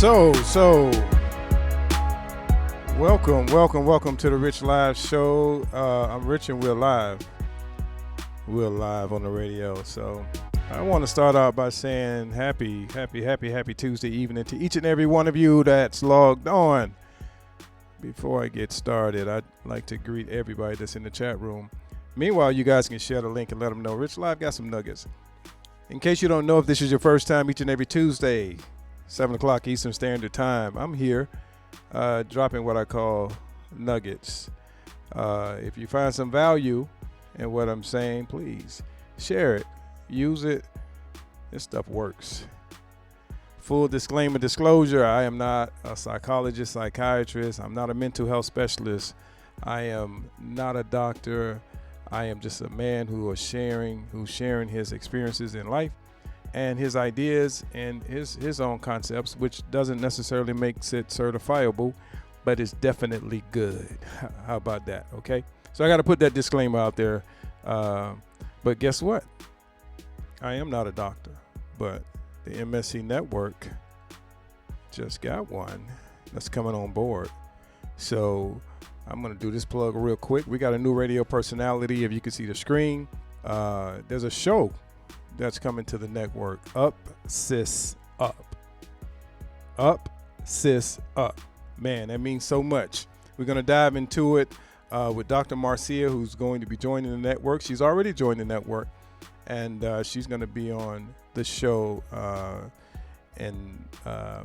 So, welcome to the Rich Live Show. I'm Rich and we're live. We're live on the radio. So, I want to start out by saying happy Tuesday evening to each and every one of you that's logged on. Before I get started, I'd like to greet everybody that's in the chat room. Meanwhile, you guys can share the link and let them know Rich Live got some nuggets. In case you don't know, if this is your first time, each and every Tuesday, 7 o'clock Eastern Standard Time, I'm here dropping what I call nuggets. If you find some value in what I'm saying, please share it, use it. This stuff works. Full disclosure, I am not a psychologist, psychiatrist. I'm not a mental health specialist. I am not a doctor. I am just a man who's sharing his experiences in life and his ideas and his own concepts, which doesn't necessarily make it certifiable, but it's definitely good. How about that? Okay. So I got to put that disclaimer out there. But guess what? I am not a doctor, but the MSC Network just got one that's coming on board. So I'm going to do this plug real quick. We got a new radio personality. If you can see the screen, there's a show that's coming to the network. Up, Sis, Up. Up, Sis, Up. Man, that means so much. We're going to dive into it with Dr. Marcia, who's going to be joining the network. She's already joined the network, and she's going to be on the show and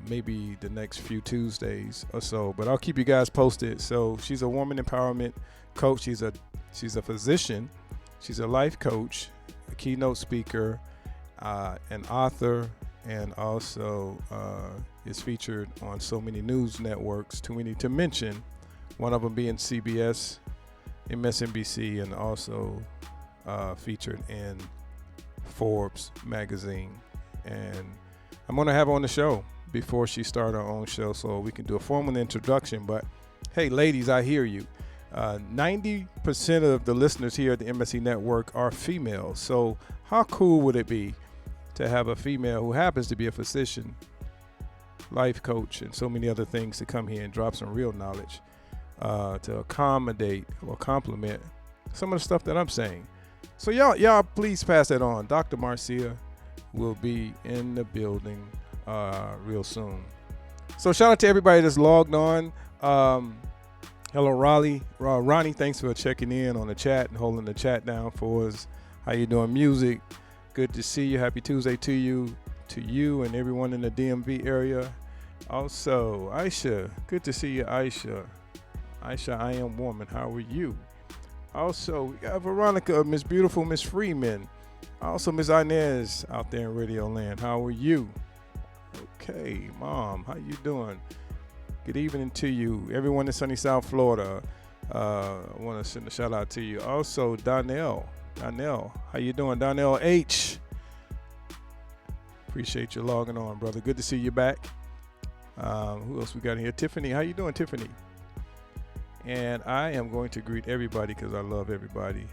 maybe the next few Tuesdays or so. But I'll keep you guys posted. So she's a woman empowerment coach. She's a physician. She's a life coach, a keynote speaker, an author, and also is featured on so many news networks, too many to mention, one of them being CBS, MSNBC, and also featured in Forbes magazine. And I'm going to have her on the show before she starts her own show so we can do a formal introduction. But hey, ladies, I hear you. 90% of the listeners here at the MSC Network are females. So how cool would it be to have a female who happens to be a physician, life coach, and so many other things to come here and drop some real knowledge to accommodate or complement some of the stuff that I'm saying. So y'all please pass that on. Dr. Marcia will be in the building real soon. So shout out to everybody that's logged on. Hello, Ronnie, thanks for checking in on the chat and holding the chat down for us. How you doing, music? Good to see you. Happy Tuesday to you and everyone in the DMV area. Also, Aisha, good to see you, Aisha. Aisha, I am woman. How are you? Also, we got Veronica, Miss Beautiful, Miss Freeman. Also, Miss Inez out there in Radio Land. How are you? Okay, Mom, how you doing? Good evening to you. Everyone in sunny South Florida, I want to send a shout out to you. Also, Donnell, how you doing? Donnell H. Appreciate you logging on, brother. Good to see you back. Who else we got here? Tiffany, how you doing, Tiffany? And I am going to greet everybody because I love everybody.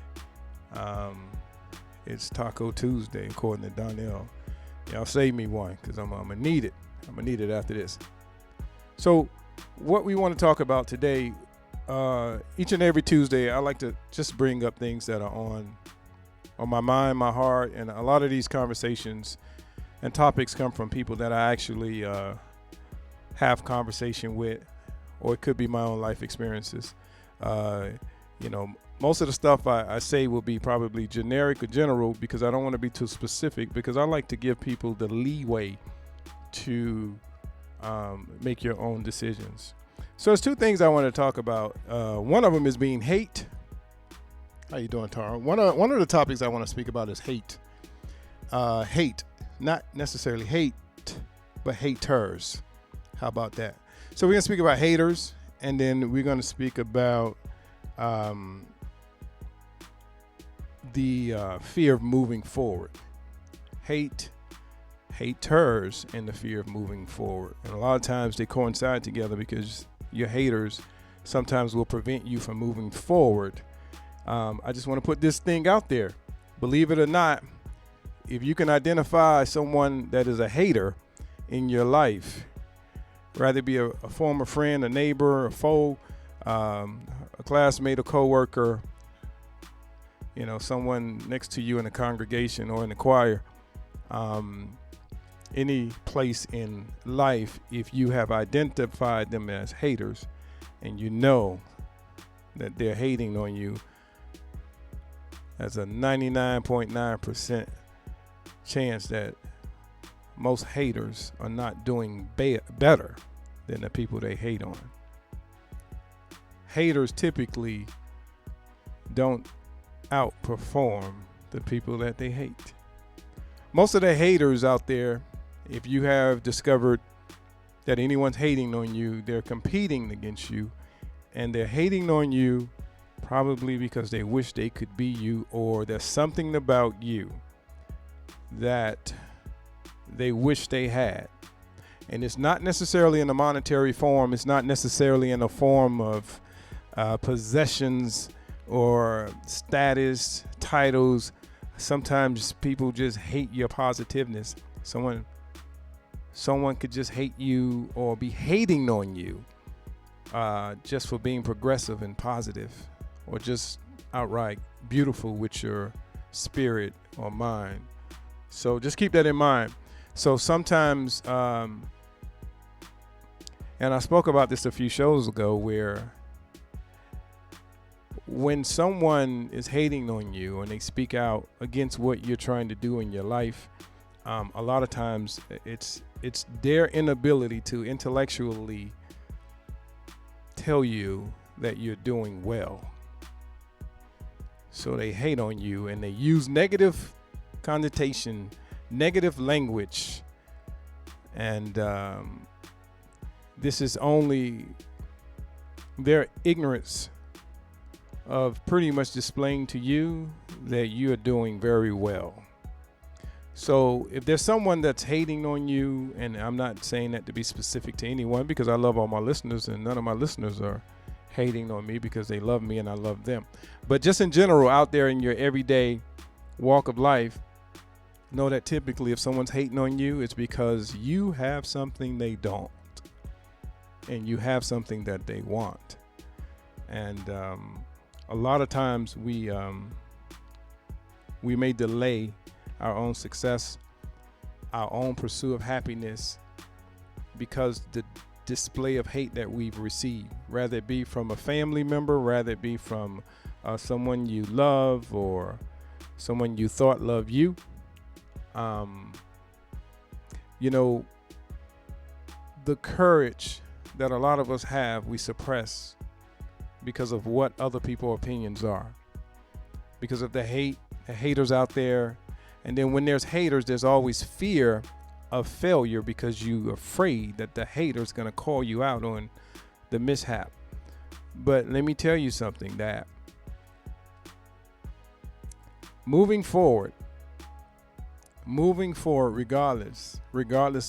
It's Taco Tuesday, according to Donnell. Y'all save me one because I'm going to need it. I'm going to need it after this. So what we want to talk about today, each and every Tuesday, I like to just bring up things that are on my mind, my heart, and a lot of these conversations and topics come from people that I actually have conversation with, or it could be my own life experiences. Most of the stuff I say will be probably generic or general because I don't want to be too specific, because I like to give people the leeway to make your own decisions. So there's two things I want to talk about. One of them is being hate. How you doing, Tara? One of the topics I want to speak about is hate. Hate, not necessarily hate, but haters. How about that? So we're going to speak about haters, and then we're going to speak about the fear of moving forward. Haters, and the fear of moving forward. And a lot of times they coincide together because your haters sometimes will prevent you from moving forward. I just want to put this thing out there. Believe it or not, if you can identify someone that is a hater in your life, rather it be a former friend, a neighbor, a foe, a classmate, a coworker, someone next to you in the congregation or in the choir, any place in life, if you have identified them as haters and you know that they're hating on you, there's a 99.9% chance that most haters are not doing better than the people they hate on. Haters typically don't outperform the people that they hate. Most of the haters out there, if you have discovered that anyone's hating on you, they're competing against you, and they're hating on you probably because they wish they could be you, or there's something about you that they wish they had. And it's not necessarily in a monetary form. It's not necessarily in a form of possessions or status, titles. Sometimes people just hate your positiveness. Someone could just hate you or be hating on you just for being progressive and positive, or just outright beautiful with your spirit or mind. So just keep that in mind. So sometimes, and I spoke about this a few shows ago, where when someone is hating on you and they speak out against what you're trying to do in your life, a lot of times it's their inability to intellectually tell you that you're doing well. So they hate on you and they use negative connotation, negative language, and this is only their ignorance of pretty much displaying to you that you are doing very well. So if there's someone that's hating on you, and I'm not saying that to be specific to anyone, because I love all my listeners and none of my listeners are hating on me, because they love me and I love them. But just in general, out there in your everyday walk of life, know that typically if someone's hating on you, it's because you have something they don't, and you have something that they want. And a lot of times we may delay our own success, our own pursuit of happiness, because the display of hate that we've received, rather it be from a family member, rather it be from someone you love or someone you thought loved you. The courage that a lot of us have, we suppress because of what other people's opinions are, because of the haters out there. And then when there's haters, there's always fear of failure, because you're afraid that the hater's going to call you out on the mishap. But let me tell you something, that moving forward, regardless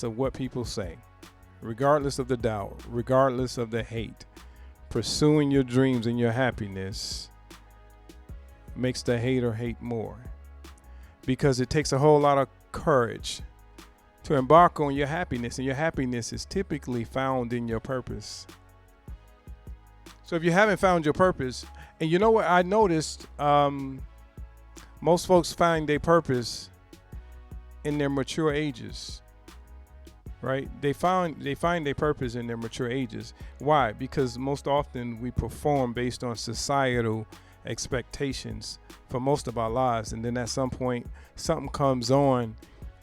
of what people say, regardless of the doubt, regardless of the hate, pursuing your dreams and your happiness makes the hater hate more, because it takes a whole lot of courage to embark on your happiness, and your happiness is typically found in your purpose. So if you haven't found your purpose, and you know what I noticed, most folks find their purpose in their mature ages, right? They find their purpose in their mature ages. Why? Because most often we perform based on societal expectations for most of our lives, and then at some point something comes on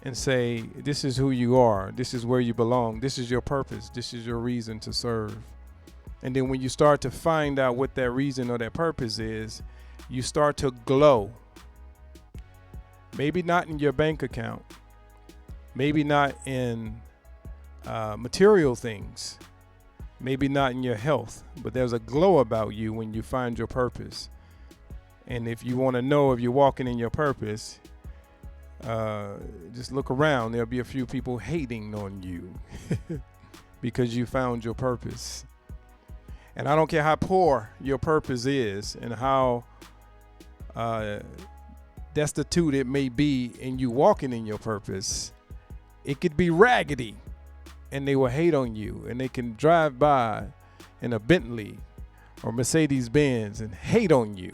and say, this is who you are, this is where you belong, this is your purpose, this is your reason to serve. And then when you start to find out what that reason or that purpose is, you start to glow. Maybe not in your bank account, maybe not in material things, maybe not in your health, but there's a glow about you when you find your purpose. And if you want to know if you're walking in your purpose, just look around. There'll be a few people hating on you because you found your purpose. And I don't care how poor your purpose is and how destitute it may be in you walking in your purpose. It could be raggedy, and they will hate on you, and they can drive by in a Bentley or Mercedes Benz and hate on you,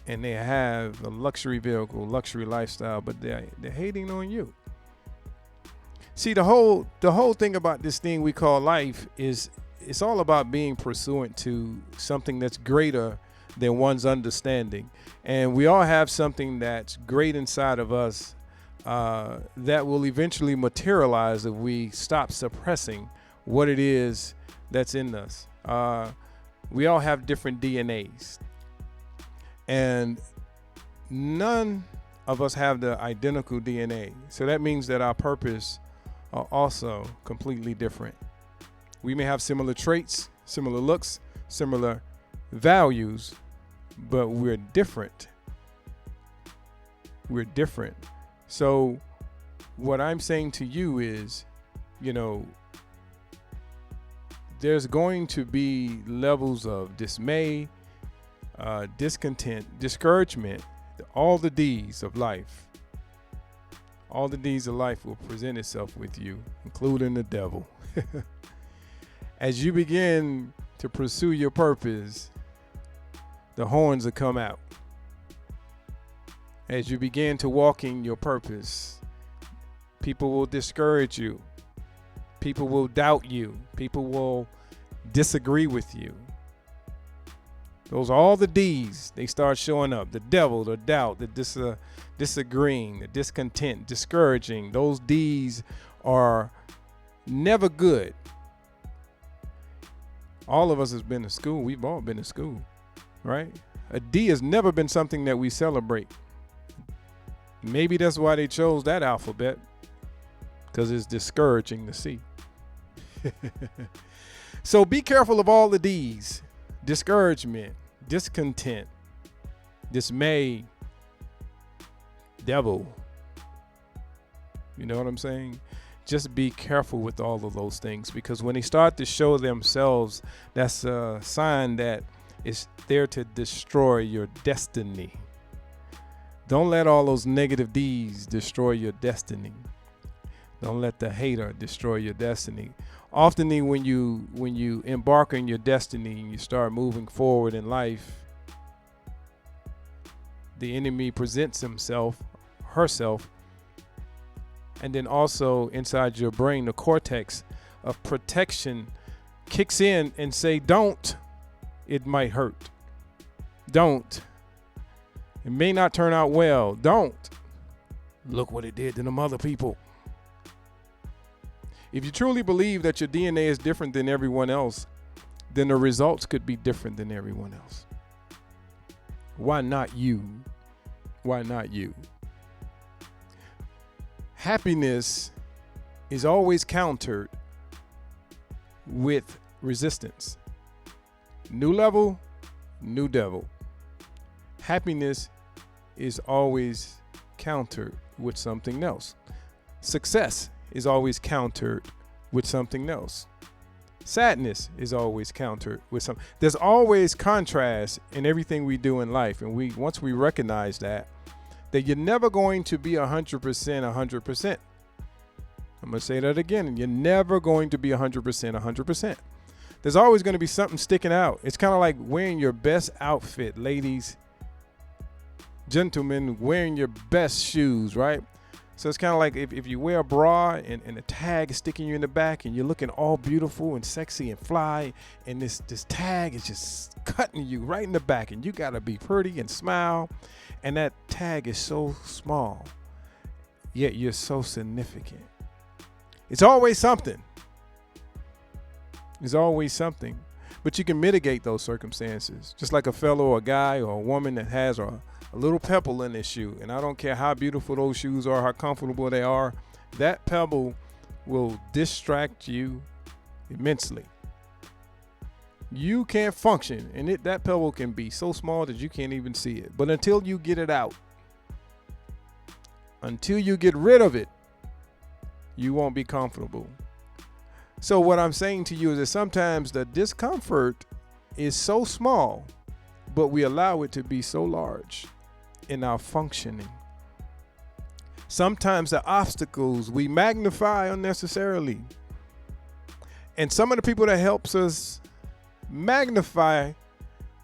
and they have a luxury vehicle, luxury lifestyle, but they're hating on you. See, the whole thing about this thing we call life is it's all about being pursuant to something that's greater than one's understanding. And we all have something that's great inside of us that will eventually materialize if we stop suppressing what it is that's in us. We all have different DNAs, and none of us have the identical DNA. So that means that our purpose are also completely different. We may have similar traits, similar looks, similar values, but we're different. We're different. So what I'm saying to you is, there's going to be levels of dismay, discontent, discouragement, all the D's of life. All the D's of life will present itself with you, including the devil. As you begin to pursue your purpose, the horns will come out. As you begin to walk in your purpose, people will discourage you. People will doubt you. People will disagree with you. Those are all the D's. They start showing up. The devil, the doubt, the disagreeing, the discontent, discouraging. Those D's are never good. All of us has been to school. We've all been to school, right? A D has never been something that we celebrate. Maybe that's why they chose that alphabet, because it's discouraging to see. So be careful of all the D's. Discouragement, discontent, dismay, devil. You know what I'm saying? Just be careful with all of those things, because when they start to show themselves, that's a sign that it's there to destroy your destiny. Don't let all those negative D's destroy your destiny. Don't let the hater destroy your destiny. Often when you embark on your destiny and you start moving forward in life, the enemy presents himself, herself, and then also inside your brain, the cortex of protection kicks in and say, don't, it might hurt. Don't, it may not turn out well. Don't, look what it did to them other people. If you truly believe that your DNA is different than everyone else, then the results could be different than everyone else. Why not you? Why not you? Happiness is always countered with resistance. New level, new devil. Happiness is always countered with something else. Success is always countered with something else. Sadness is always countered with something. There's always contrast in everything we do in life. And once we recognize that you're never going to be 100%, 100%. I'm going to say that again. You're never going to be 100%, 100%. There's always going to be something sticking out. It's kind of like wearing your best outfit, ladies, gentlemen, wearing your best shoes, right? So it's kind of like if you wear a bra and a tag is sticking you in the back and you're looking all beautiful and sexy and fly, and this tag is just cutting you right in the back, and you got to be pretty and smile, and that tag is so small, yet you're so significant. It's always something. It's always something. But you can mitigate those circumstances. Just like a fellow or a guy or a woman that has a little pebble in their shoe. And I don't care how beautiful those shoes are, how comfortable they are. That pebble will distract you immensely. You can't function. And that pebble can be so small that you can't even see it. But until you get it out, until you get rid of it, you won't be comfortable. So what I'm saying to you is that sometimes the discomfort is so small, but we allow it to be so large in our functioning. Sometimes the obstacles we magnify unnecessarily. And some of the people that helps us magnify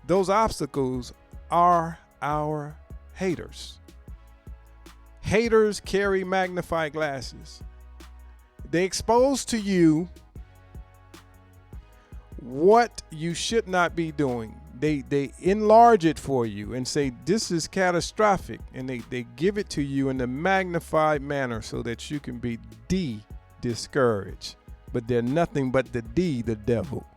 those obstacles are our haters. Haters carry magnifying glasses. They expose to you what you should not be doing. They enlarge it for you and say this is catastrophic, and they give it to you in a magnified manner so that you can be discouraged. But they're nothing but the devil.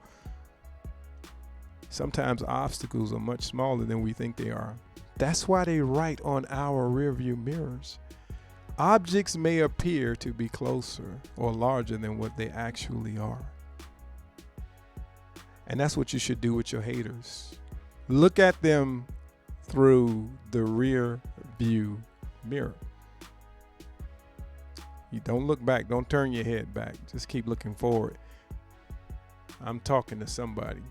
Sometimes obstacles are much smaller than we think they are. That's why they write on our rearview mirrors. Objects may appear to be closer or larger than what they actually are. And that's what you should do with your haters. Look at them through the rear view mirror. You don't look back. Don't turn your head back. Just keep looking forward. I'm talking to somebody.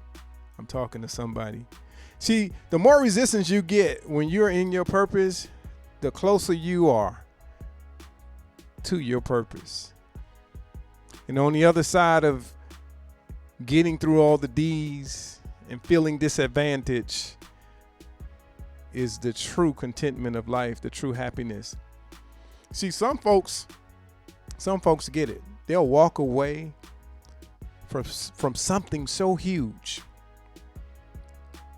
See, the more resistance you get when you're in your purpose, the closer you are to your purpose. And on the other side of getting through all the D's and feeling disadvantaged is the true contentment of life, the true happiness. See, some folks get it. They'll walk away from something so huge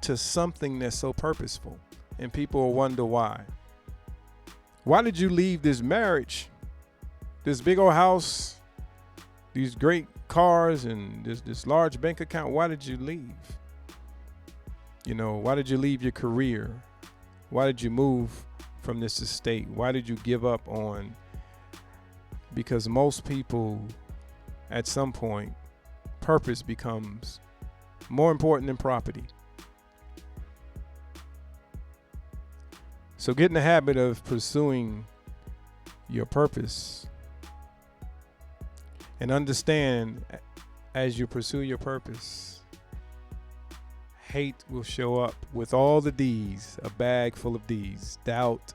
to something that's so purposeful. And people will wonder why. Why did you leave this marriage, this big old house, these great cars, and this large bank account? Why did you leave? Why did you leave your career? Why did you move from this estate? Why did you give up on? Because most people, at some point, purpose becomes more important than property. So get in the habit of pursuing your purpose, and understand as you pursue your purpose, hate will show up with all the D's, a bag full of D's: doubt,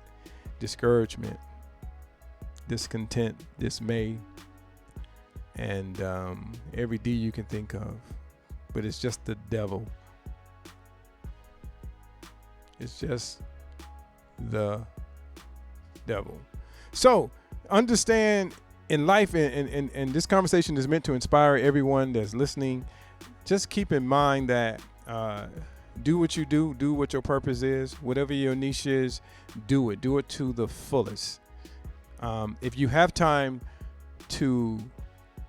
discouragement, discontent, dismay, and every D you can think of. But it's just the devil. It's just the devil. So understand, in life, and this conversation is meant to inspire everyone that's listening. Just keep in mind that do what you do what your purpose is. Whatever your niche is, do it to the fullest. If you have time to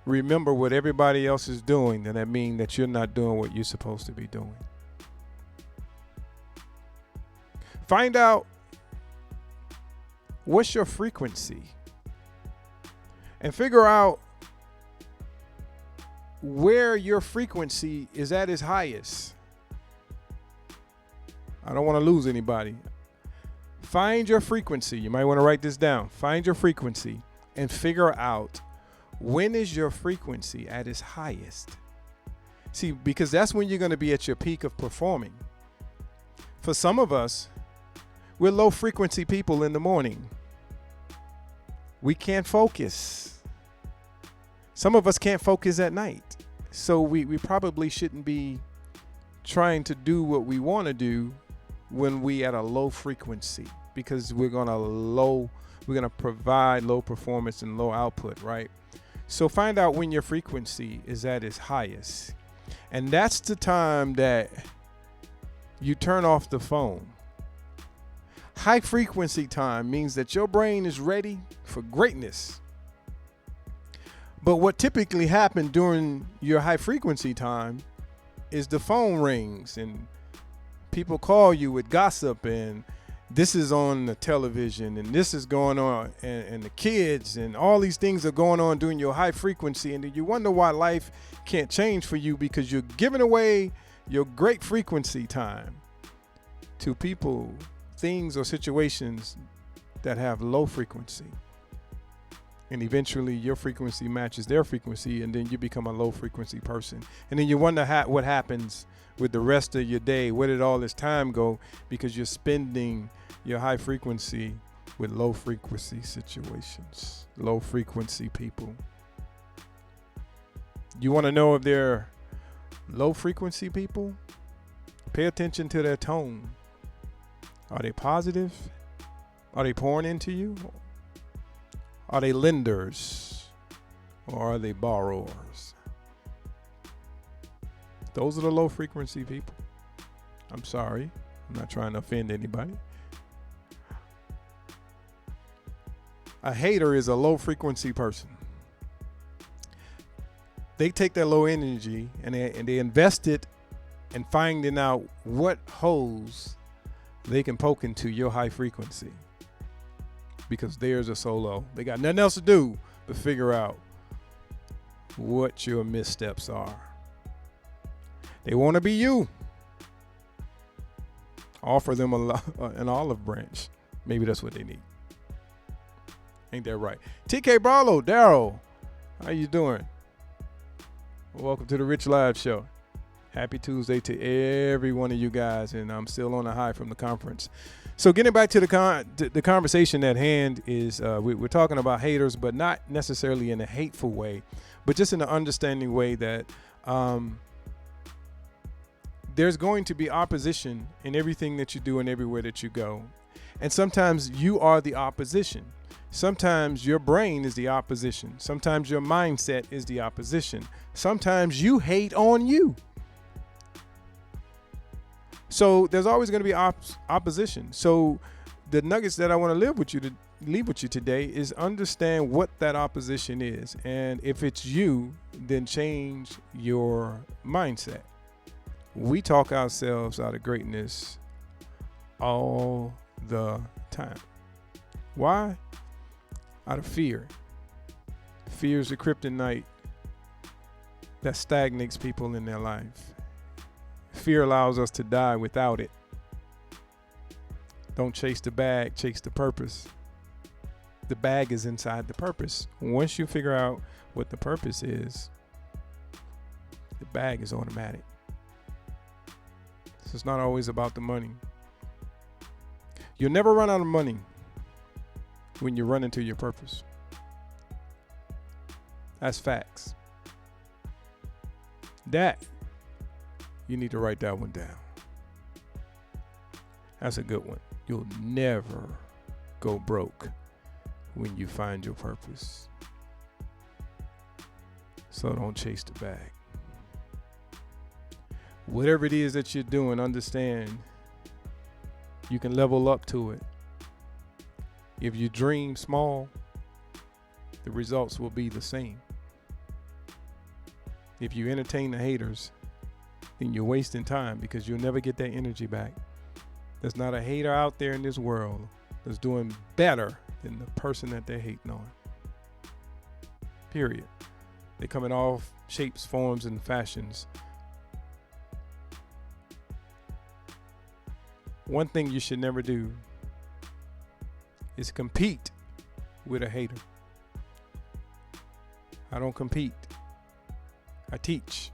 remember what everybody else is doing, then that means that you're not doing what you're supposed to be doing. Find out what's your frequency, and figure out where your frequency is at its highest. I don't want to lose anybody. Find your frequency. You might want to write this down. Find your frequency and figure out when is your frequency at its highest. See, because that's when you're going to be at your peak of performing. For some of us, we're low frequency people in the morning. We can't focus. Some of us can't focus at night. So we probably shouldn't be trying to do what we want to do when we at a low frequency, because we're going to provide low performance and low output, right? So find out when your frequency is at its highest. And that's the time that you turn off the phone. High frequency time means that your brain is ready for greatness. But what typically happens during your high frequency time is the phone rings and people call you with gossip, and this is on the television and this is going on, and the kids and all these things are going on during your high frequency. And then you wonder why life can't change for you, because you're giving away your great frequency time to people, things, or situations that have low frequency. And eventually your frequency matches their frequency, and then you become a low frequency person. And then you wonder what happens with the rest of your day. Where did all this time go? Because you're spending your high frequency with low frequency situations, low frequency people. You want to know if they're low frequency people? Pay attention to their tone. Are they positive? Are they pouring into you? Are they lenders? Or are they borrowers? Those are the low frequency people. I'm sorry. I'm not trying to offend anybody. A hater is a low frequency person. They take their low energy and they invest it in finding out what holes they can poke into your high frequency, because theirs are so low. They got nothing else to do but figure out what your missteps are. They want to be you. Offer them an olive branch. Maybe that's what they need. Ain't that right? TK Barlow, Daryl, how you doing? Welcome to the Rich Live Show. Happy Tuesday to every one of you guys, and I'm still on a high from the conference. So getting back to the conversation at hand is we're talking about haters, but not necessarily in a hateful way, but just in an understanding way that there's going to be opposition in everything that you do and everywhere that you go. And sometimes you are the opposition. Sometimes your brain is the opposition. Sometimes your mindset is the opposition. Sometimes you hate on you. So there's always going to be opposition. So the nuggets that I want to leave with you today is understand what that opposition is. And if it's you, then change your mindset. We talk ourselves out of greatness all the time. Why? Out of fear. Fear is the kryptonite that stagnates people in their life. Fear allows us to die without it. Don't chase the bag, chase the purpose. The bag is inside the purpose. Once you figure out what the purpose is, the bag is automatic. So it's not always about the money. You'll never run out of money when you run into your purpose. That's facts. That, you need to write that one down. That's a good one. You'll never go broke when you find your purpose. So don't chase the bag. Whatever it is that you're doing, understand you can level up to it. If you dream small, the results will be the same. If you entertain the haters, then you're wasting time, because you'll never get that energy back. There's not a hater out there in this world that's doing better than the person that they're hating on. Period. They come in all shapes, forms, and fashions. One thing you should never do is compete with a hater. I don't compete. I teach.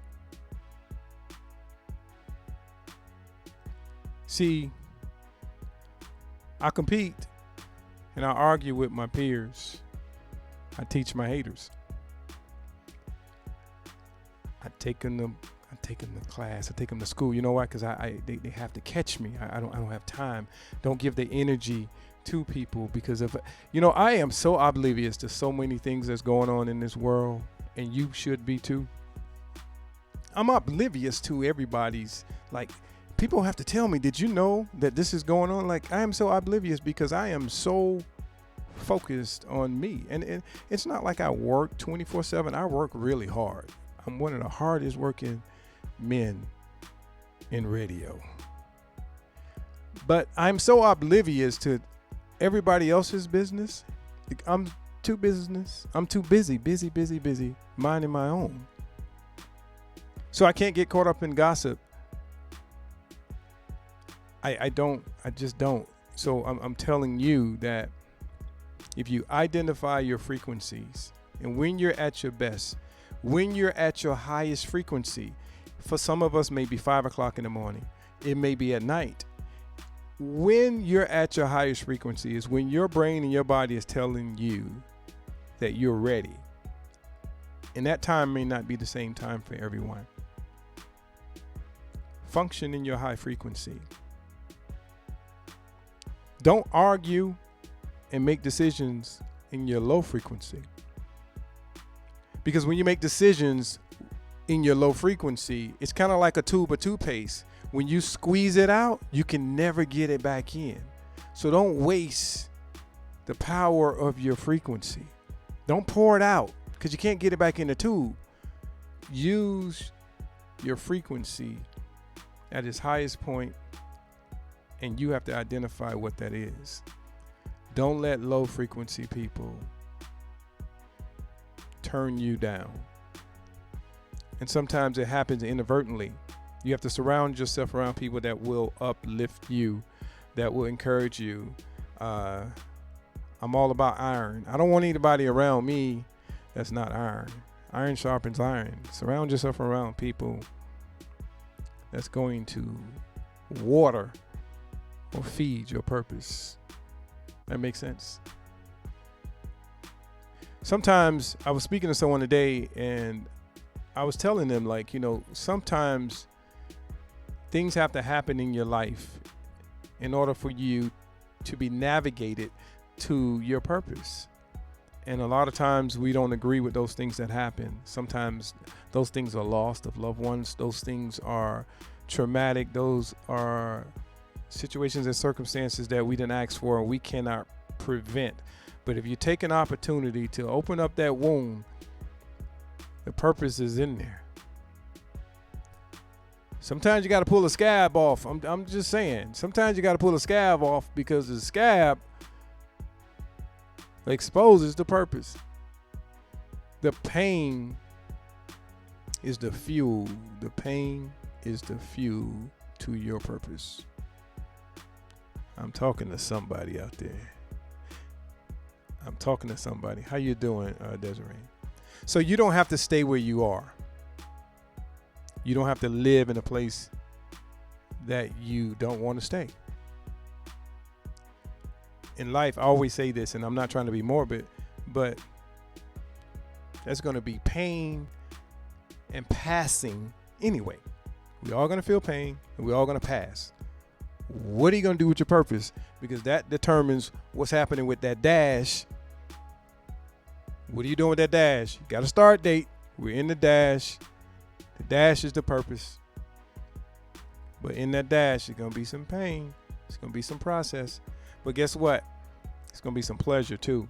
See, I compete and I argue with my peers. I teach my haters. I take them to class. I take them to school. You know why? Because they have to catch me. I don't have time. Don't give the energy to people, because of, I am so oblivious to so many things that's going on in this world, and you should be too. I'm oblivious to everybody's, people have to tell me, did you know that this is going on? I am so oblivious because I am so focused on me. And it's not like I work 24/7. I work really hard. I'm one of the hardest working men in radio. But I'm so oblivious to everybody else's business. I'm too busy, minding my own. So I can't get caught up in gossip. I just don't. So I'm telling you that if you identify your frequencies, and when you're at your best, when you're at your highest frequency, for some of us may be 5 o'clock in the morning, it may be at night. when you're at your highest frequency is when your brain and your body is telling you that you're ready. And that time may not be the same time for everyone. Function in your high frequency. Don't argue and make decisions in your low frequency. Because when you make decisions in your low frequency, it's kind of like a tube of toothpaste. When you squeeze it out, you can never get it back in. So don't waste the power of your frequency. Don't pour it out because you can't get it back in the tube. Use your frequency at its highest point, and you have to identify what that is. Don't let low frequency people turn you down. And sometimes it happens inadvertently. You have to surround yourself around people that will uplift you, that will encourage you. I'm all about iron. I don't want anybody around me that's not iron. Iron sharpens iron. Surround yourself around people that's going to water or feed your purpose. That makes sense. Sometimes I was speaking to someone today and I was telling them, like, sometimes things have to happen in your life in order for you to be navigated to your purpose. And a lot of times we don't agree with those things that happen. Sometimes those things are lost of loved ones. Those things are traumatic. Those are situations and circumstances that we didn't ask for and we cannot prevent. But if you take an opportunity to open up that wound, the purpose is in there. Sometimes you got to pull a scab off. I'm just saying. Sometimes you got to pull a scab off because the scab exposes the purpose. The pain is the fuel. The pain is the fuel to your purpose. I'm talking to somebody out there. I'm talking to somebody. How you doing, Desiree? So you don't have to stay where you are. You don't have to live in a place that you don't want to stay. In life, I always say this, and I'm not trying to be morbid, but there's going to be pain and passing anyway. We're all going to feel pain, and we're all going to pass. What are you going to do with your purpose? Because that determines what's happening with that dash. What are you doing with that dash? You got a start date. We're in the dash. The dash is the purpose. But in that dash, there's going to be some pain. It's going to be some process. But guess what? It's going to be some pleasure too.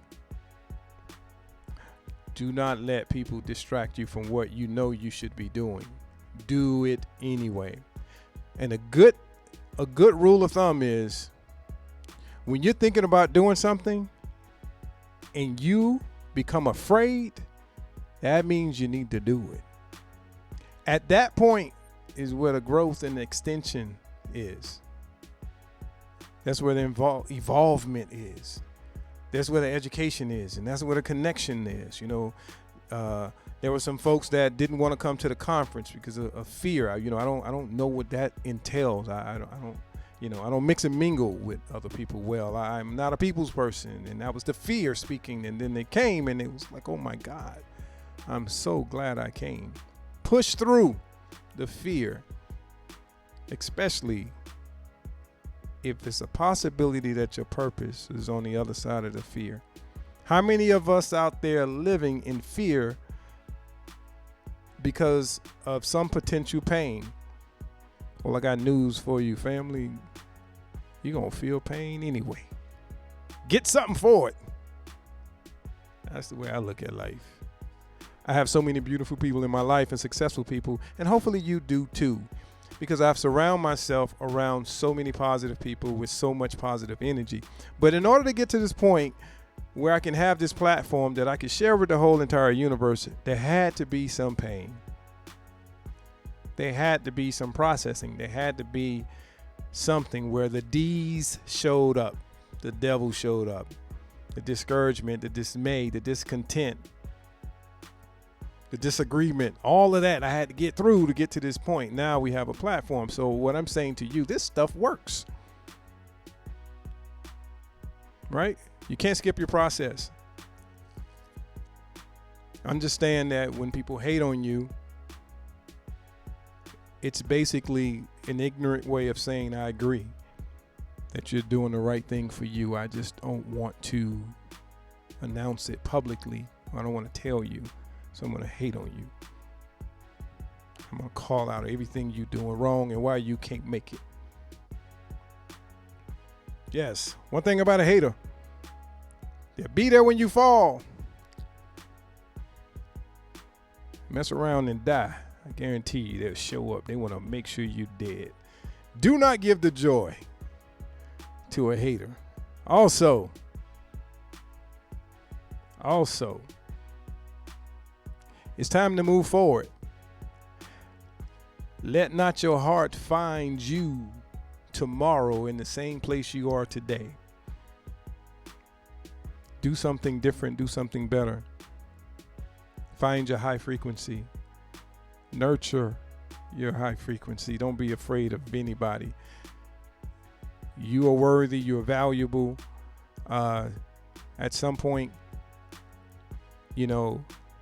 Do not let people distract you from what you know you should be doing. Do it anyway. And a good rule of thumb is when you're thinking about doing something and you become afraid, that means you need to do it. At that point is where the growth and the extension is. That's where the evolvement is. That's where the education is, and that's where the connection is. There were some folks that didn't want to come to the conference because of fear. I don't know what that entails. I don't mix and mingle with other people well. I'm not a people's person, and that was the fear speaking. And then they came, and it was like, oh my God, I'm so glad I came. Push through the fear, especially if it's a possibility that your purpose is on the other side of the fear. How many of us out there living in fear because of some potential pain? Well, I got news for you, family. You're going to feel pain anyway. Get something for it. That's the way I look at life. I have so many beautiful people in my life and successful people, and hopefully you do too. Because I've surrounded myself around so many positive people with so much positive energy. But in order to get to this point where I can have this platform that I can share with the whole entire universe, there had to be some pain. There had to be some processing. There had to be something where the D's showed up. The devil showed up. The discouragement, the dismay, the discontent, the disagreement, all of that I had to get through to get to this point. Now we have a platform. So what I'm saying to you, this stuff works. right? You can't skip your process. Understand that when people hate on you, it's basically an ignorant way of saying, I agree that you're doing the right thing for you. I just don't want to announce it publicly. I don't want to tell you, so I'm going to hate on you. I'm going to call out everything you're doing wrong and why you can't make it. Yes, one thing about a hater, they'll be there when you fall. Mess around and die. I guarantee you they'll show up. They want to make sure you're dead. Do not give the joy to a hater. Also, it's time to move forward. Let not your heart find you tomorrow in the same place you are today. Do something different. Do something better. Find your high frequency. Nurture your high frequency. Don't be afraid of anybody. You are worthy. You're valuable. At some point,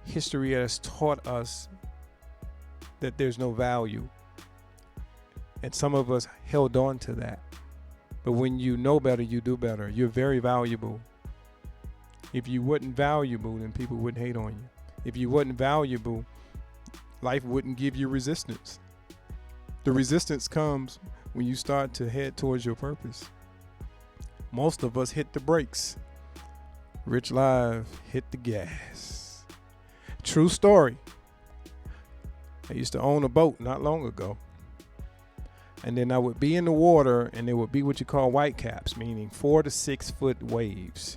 history has taught us that there's no value. And some of us held on to that. But when you know better, you do better. You're very valuable. If you weren't valuable, then people wouldn't hate on you. If you weren't valuable, life wouldn't give you resistance. The resistance comes when you start to head towards your purpose. Most of us hit the brakes. Rich Live hit the gas. True story. I used to own a boat not long ago. And then I would be in the water and there would be what you call white caps, meaning 4 to 6 foot waves.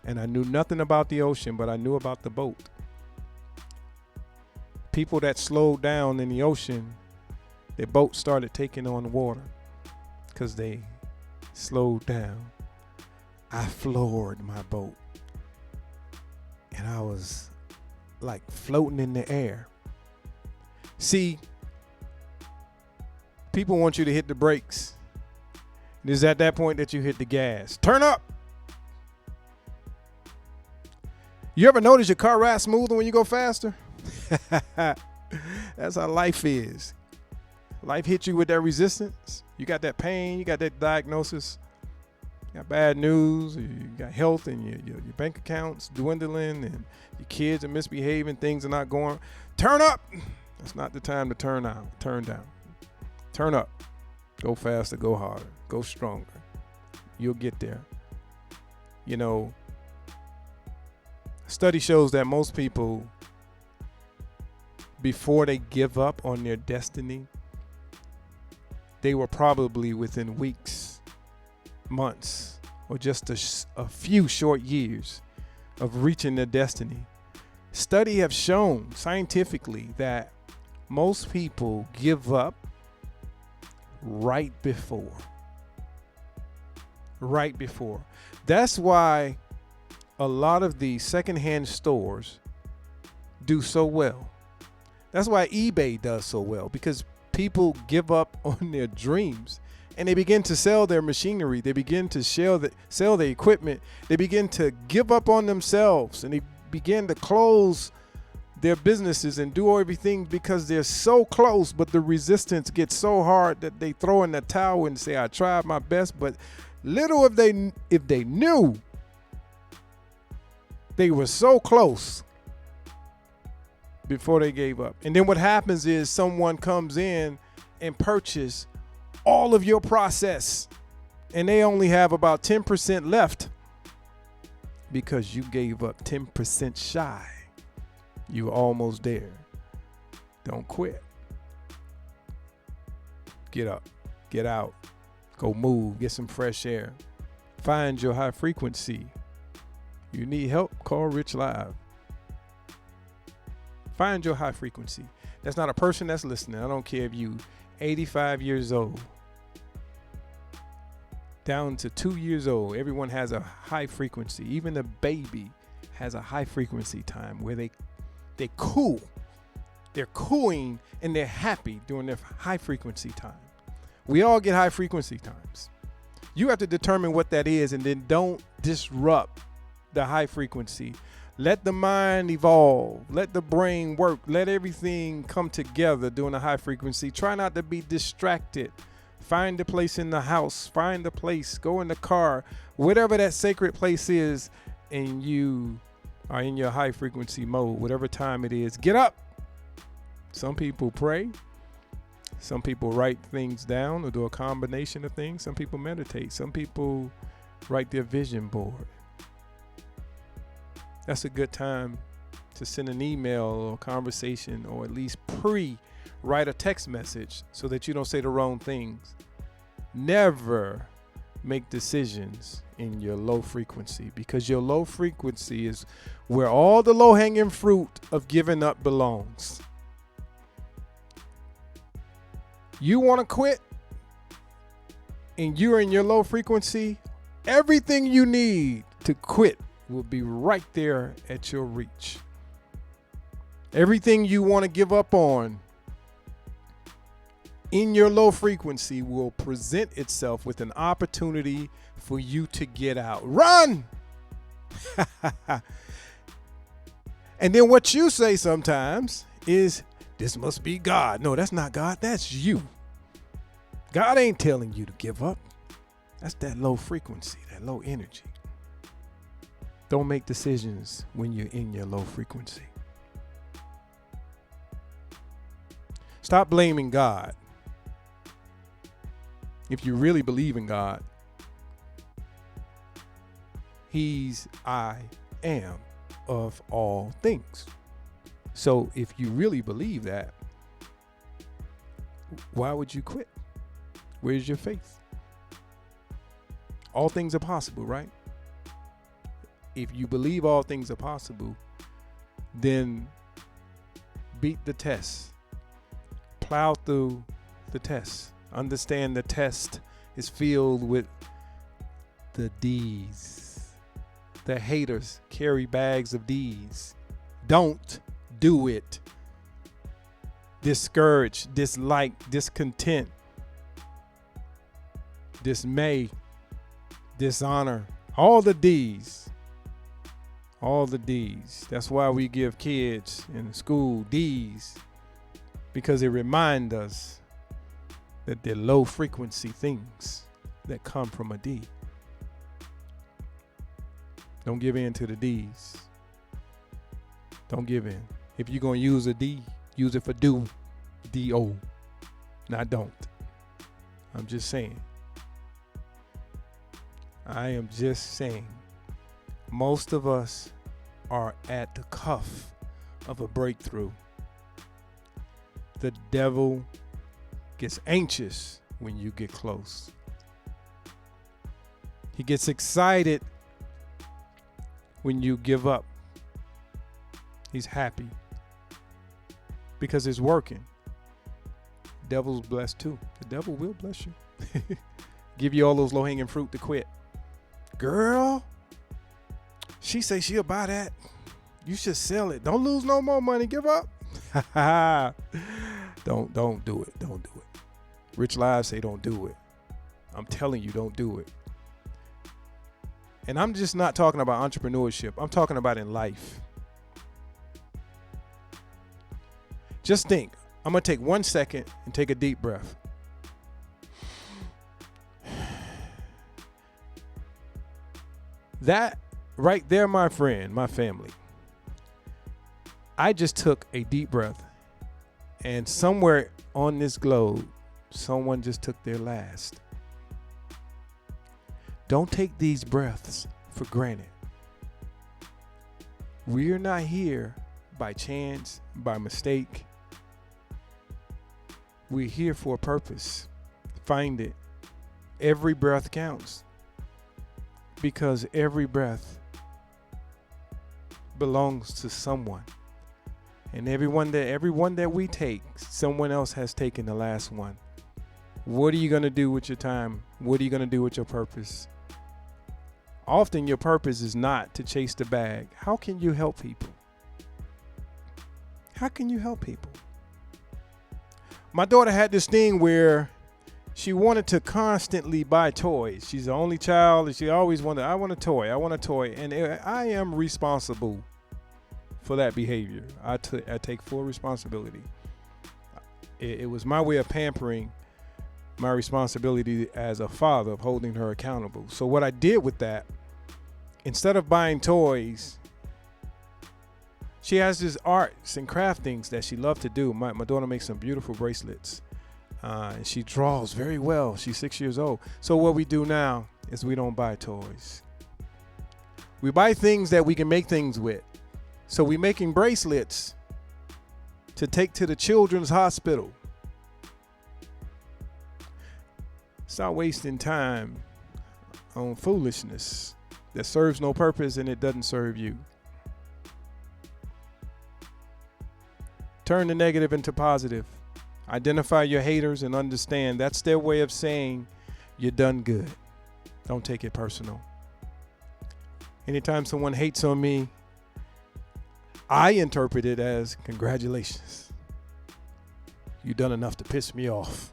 And I knew nothing about the ocean, but I knew about the boat. People that slowed down in the ocean, their boat started taking on water because they slowed down. I floored my boat. And I was like floating in the air. See, people want you to hit the brakes. It is at that point that you hit the gas. Turn up. You ever notice your car rides smoother when you go faster? That's how life is. Life hits you with that resistance. You got that pain. You got that diagnosis. You got bad news. You got health and your bank account's dwindling and your kids are misbehaving. Things are not going. Turn up. That's not the time to turn down. Turn up. Go faster. Go harder. Go stronger. You'll get there. Study shows that most people, before they give up on their destiny, they were probably within weeks, months, or just a few short years of reaching their destiny. Study have shown scientifically that most people give up right before. That's why a lot of the secondhand stores do so well. That's why eBay does so well, because people give up on their dreams and they begin to sell their machinery. They begin to sell their equipment. They begin to give up on themselves and they begin to close their businesses and do everything because they're so close, but the resistance gets so hard that they throw in the towel and say, I tried my best. But little if they knew they were so close before they gave up. And then what happens is someone comes in and purchase all of your process and they only have about 10% left because you gave up 10% shy. You were almost there. Don't quit. Get up, get out, go move, get some fresh air. Find your high frequency. You need help? Call Rich Live. Find your high frequency. That's not a person that's listening. I don't care if you 85 years old, down to 2 years old. Everyone has a high frequency. Even a baby has a high frequency time where they cool. They're cooling and they're happy during their high frequency time. We all get high frequency times. You have to determine what that is, and then don't disrupt the high frequency. Let the mind evolve. Let the brain work. Let everything come together during a high frequency. Try not to be distracted. Find a place in the house. Find a place. Go in the car. Whatever that sacred place is, and you are in your high frequency mode, whatever time it is, get up. Some people pray. Some people write things down or do a combination of things. Some people meditate. Some people write their vision board. That's a good time to send an email or a conversation, or at least write a text message so that you don't say the wrong things. Never make decisions in your low frequency, because your low frequency is where all the low-hanging fruit of giving up belongs. You want to quit and you're in your low frequency, everything you need to quit will be right there at your reach. Everything you want to give up on in your low frequency will present itself with an opportunity for you to get out. Run! And then what you say sometimes is, this must be God. No, that's not God. That's you. God ain't telling you to give up. That's that low frequency, that low energy. Don't make decisions when you're in your low frequency. Stop blaming God. If you really believe in God, He's I am of all things. So if you really believe that, why would you quit? Where's your faith? All things are possible, right? If you believe all things are possible, then beat the test. Plow through the test. Understand the test is filled with the D's. The haters carry bags of D's. Don't do it. Discourage, dislike, discontent, dismay, dishonor, all the D's. All the D's. That's why we give kids in school D's, because it reminds us that they're low frequency things that come from a D. Don't give in to the D's. Don't give in. If you're going to use a D, use it for do. D-O. Not don't. I'm just saying. I am just saying. Most of us are at the cuff of a breakthrough. The devil gets anxious when you get close. He gets excited when you give up. He's happy because it's working. Devil's blessed too. The devil will bless you. Give you all those low-hanging fruit to quit. Girl, she say she'll buy that. You should sell it. Don't lose no more money. Give up. Don't do it. Don't do it. Rich Lives say don't do it. I'm telling you, don't do it. And I'm just not talking about entrepreneurship. I'm talking about in life. Just think. I'm going to take 1 second and take a deep breath. That right there, my friend, my family. I just took a deep breath, and somewhere on this globe, someone just took their last. Don't take these breaths for granted. We're not here by chance, by mistake. We're here for a purpose. Find it. Every breath counts, because every breath belongs to someone. And everyone that we take, someone else has taken the last one. What are you going to do with your time? What are you going to do with your purpose? Often your purpose is not to chase the bag. How can you help people? How can you help people? My daughter had this thing where She wanted to constantly buy toys. She's the only child, and she always wanted, I want a toy, I want a toy. And I am responsible for that behavior. I take full responsibility. It was my way of pampering my responsibility as a father, of holding her accountable. So what I did with that, instead of buying toys, she has this arts and craft things that she loved to do. My daughter makes some beautiful bracelets. And she draws very well. She's 6 years old. So what we do now is we don't buy toys. We buy things that we can make things with. So we're making bracelets to take to the children's hospital. Stop wasting time on foolishness that serves no purpose and it doesn't serve you. Turn the negative into positive. Identify your haters and understand that's their way of saying you're done good. Don't take it personal. Anytime someone hates on me, I interpret it as congratulations. You've done enough to piss me off.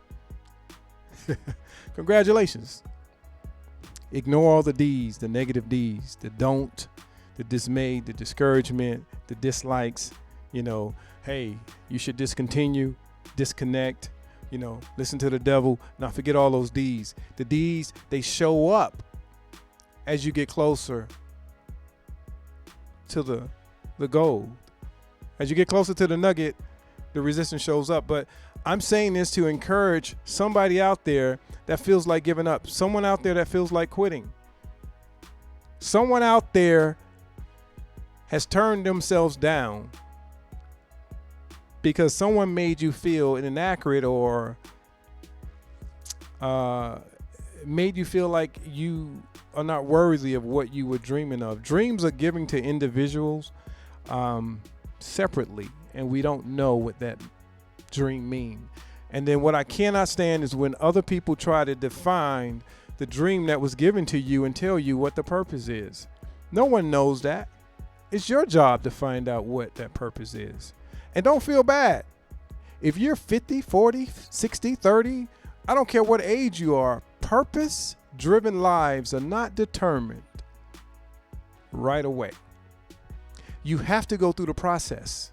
Congratulations. Ignore all the D's, the negative D's, the don't, the dismay, the discouragement, the dislikes. Hey, you should discontinue, disconnect, listen to the devil. Now forget all those D's. The D's, they show up as you get closer to the goal. As you get closer to the nugget, the resistance shows up. But I'm saying this to encourage somebody out there that feels like giving up, someone out there that feels like quitting. Someone out there has turned themselves down because someone made you feel inaccurate or made you feel like you are not worthy of what you were dreaming of. Dreams are given to individuals separately, and we don't know what that dream means. And then what I cannot stand is when other people try to define the dream that was given to you and tell you what the purpose is. No one knows that. It's your job to find out what that purpose is. And don't feel bad. If you're 50, 40, 60, 30, I don't care what age you are, purpose-driven lives are not determined right away. You have to go through the process.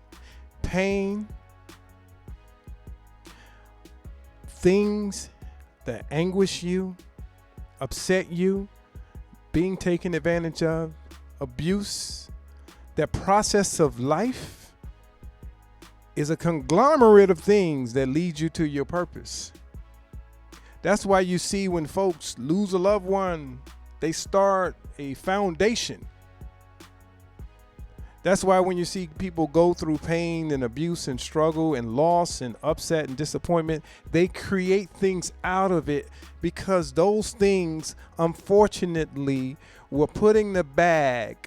Pain, things that anguish you, upset you, being taken advantage of, abuse, that process of life is a conglomerate of things that lead you to your purpose. That's why you see when folks lose a loved one, they start a foundation. That's why when you see people go through pain and abuse and struggle and loss and upset and disappointment, they create things out of it because those things, unfortunately, were put in the bag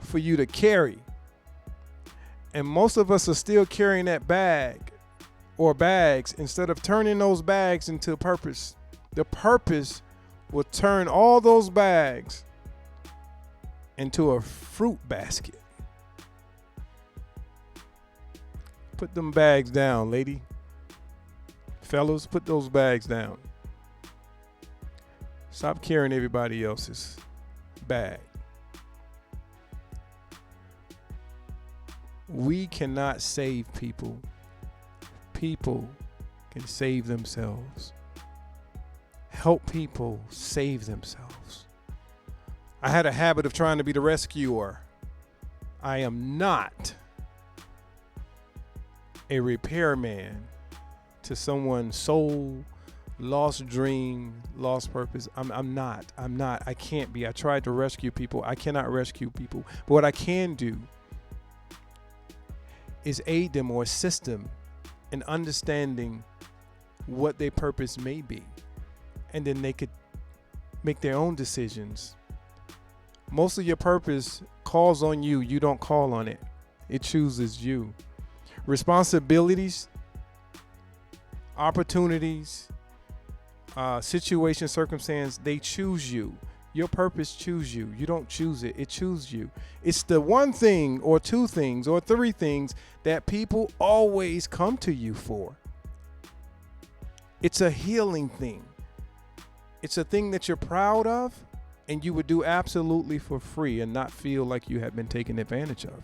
for you to carry. And most of us are still carrying that bag or bags instead of turning those bags into purpose. The purpose will turn all those bags into a fruit basket. Put them bags down, lady. Fellas, put those bags down. Stop carrying everybody else's bag. We cannot save people. People can save themselves. Help people save themselves. I had a habit of trying to be the rescuer. I am not a repairman to someone's soul, lost dream, lost purpose. I'm not. I can't be. I tried to rescue people. I cannot rescue people. But what I can do is aid them or assist them in understanding what their purpose may be. And then they could make their own decisions. Most of your purpose calls on you. You don't call on it. It chooses you. Responsibilities, opportunities, situation, circumstance, they choose you. Your purpose chooses you. You don't choose it. It chooses you. It's the one thing or two things or three things that people always come to you for. It's a healing thing. It's a thing that you're proud of and you would do absolutely for free and not feel like you have been taken advantage of.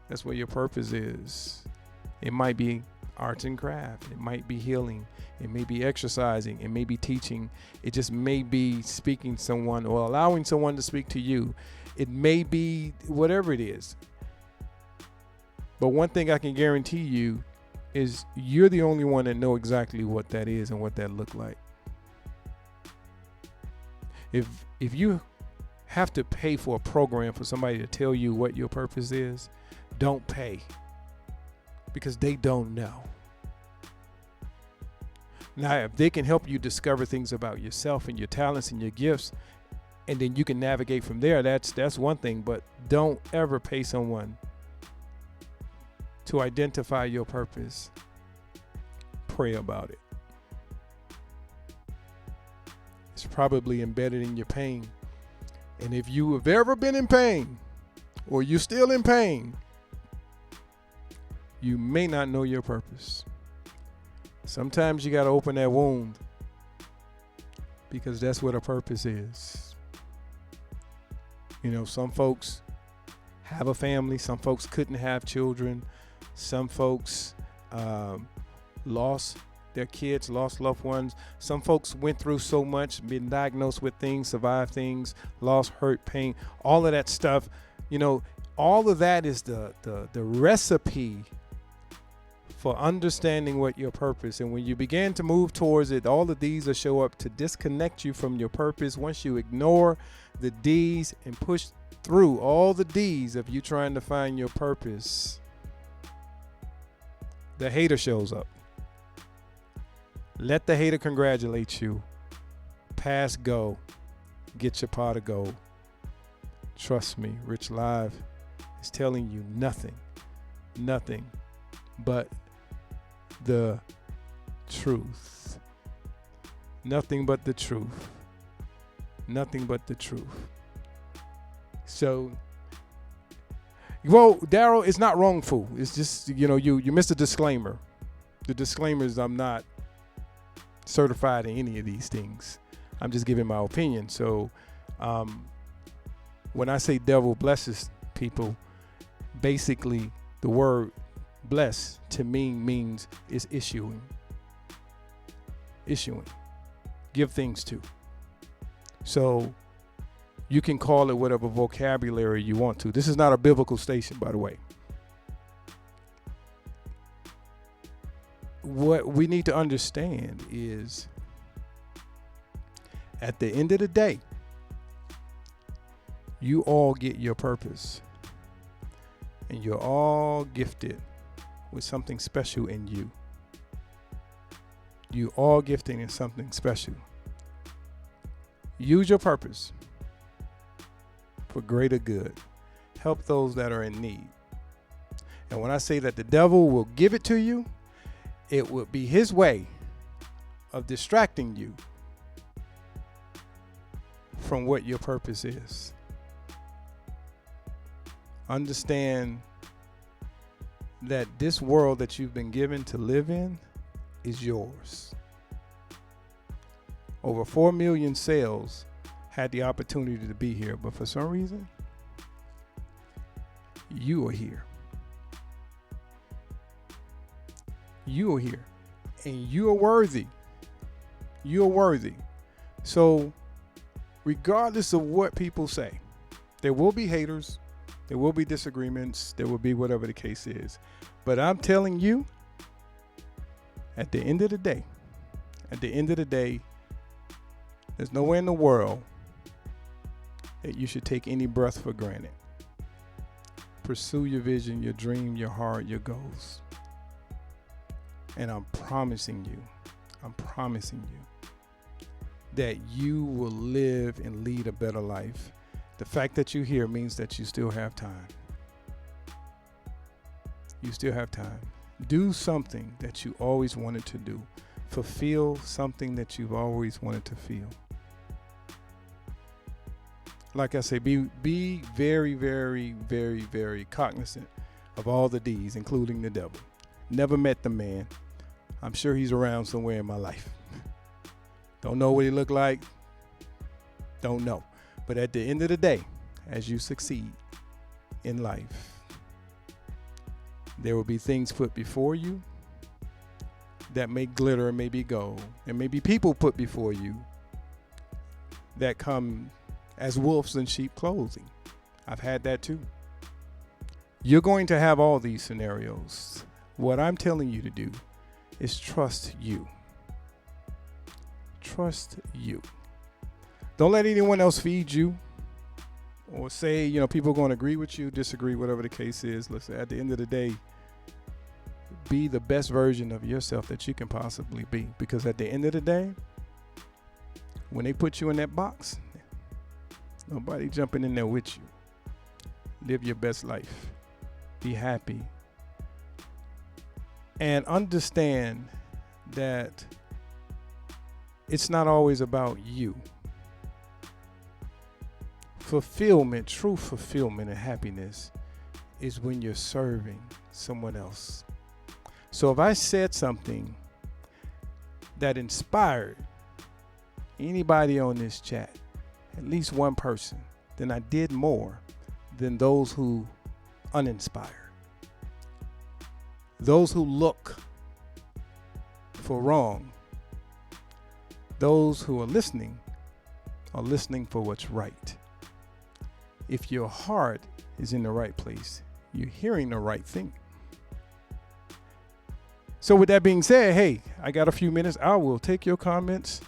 That's what your purpose is. It might be arts and craft. It might be healing. It may be exercising. It may be teaching. It just may be speaking to someone or allowing someone to speak to you. It may be whatever it is. But one thing I can guarantee you is you're the only one that know exactly what that is and what that look like. If you have to pay for a program for somebody to tell you what your purpose is, don't pay, because they don't know. Now, if they can help you discover things about yourself and your talents and your gifts, and then you can navigate from there, that's one thing. But don't ever pay someone to identify your purpose. Pray about it. It's probably embedded in your pain. And if you have ever been in pain, or you're still in pain, you may not know your purpose. Sometimes you got to open that wound, because that's what a purpose is. You know, some folks have a family. Some folks couldn't have children. Some folks lost their kids, lost loved ones. Some folks went through so much, been diagnosed with things, survived things, lost, hurt, pain, all of that stuff. You know, all of that is the recipe for understanding what your purpose. And when you begin to move towards it, all of these will show up to disconnect you from your purpose. Once you ignore the D's and push through all the D's of you trying to find your purpose, the hater shows up. Let the hater congratulate you. Pass go. Get your pot of gold. Trust me, Rich Live is telling you nothing but the truth. Nothing but the truth. Nothing but the truth. So, well, Daryl, it's not wrongful. It's just, you know, you missed a disclaimer. The disclaimer is I'm not certified in any of these things. I'm just giving my opinion. So when I say devil blesses people, basically the word bless to me means is issuing. Give things to. So you can call it whatever vocabulary you want to. This is not a biblical station, by the way. What we need to understand is, at the end of the day, you all get your purpose, and you're all gifted with something special in you. You all gifted in something special. Use your purpose for greater good. Help those that are in need. And when I say that the devil will give it to you, it will be his way of distracting you from what your purpose is. Understand that this world that you've been given to live in is yours. Over 4 million cells had the opportunity to be here, but for some reason, you are here. You are here, and you are worthy. You are worthy. So regardless of what people say, there will be haters, there will be disagreements, there will be whatever the case is. But I'm telling you, at the end of the day, there's nowhere in the world that you should take any breath for granted. Pursue your vision, your dream, your heart, your goals. And I'm promising you that you will live and lead a better life. The fact that you're here means that you still have time. You still have time. Do something that you always wanted to do. Fulfill something that you've always wanted to feel. Like I say, be very, very, very, very cognizant of all the D's, including the devil. Never met the man. I'm sure he's around somewhere in my life. Don't know what he looked like. Don't know. But at the end of the day, as you succeed in life, there will be things put before you that may glitter and may be gold. And maybe people put before you that come as wolves in sheep clothing. I've had that too. You're going to have all these scenarios. What I'm telling you to do is trust you. Trust you. Don't let anyone else feed you or say, people are going to agree with you, disagree, whatever the case is. Listen, at the end of the day, be the best version of yourself that you can possibly be. Because at the end of the day, when they put you in that box, nobody jumping in there with you. Live your best life. Be happy. And understand that it's not always about you. Fulfillment, true fulfillment and happiness is when you're serving someone else. So if I said something that inspired anybody on this chat, at least one person, then I did more than those who uninspired. Those who look for wrong. Those who are listening for what's right. If your heart is in the right place, you're hearing the right thing. So with that being said, hey, I got a few minutes. I will take your comments.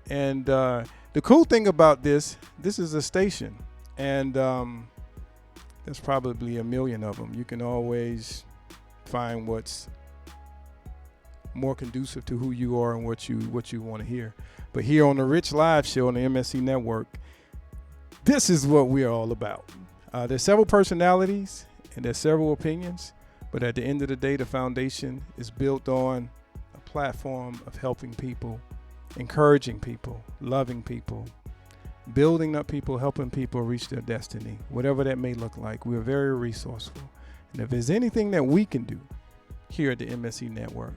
And the cool thing about this is a station. And there's probably a million of them. You can always find what's more conducive to who you are and what you want to hear. But here on the Rich Live Show on the MSC Network, this is what we're all about. There's several personalities and there's several opinions, but at the end of the day, the foundation is built on a platform of helping people, encouraging people, loving people, building up people, helping people reach their destiny, whatever that may look like. We're very resourceful. And if there's anything that we can do here at the MSC Network,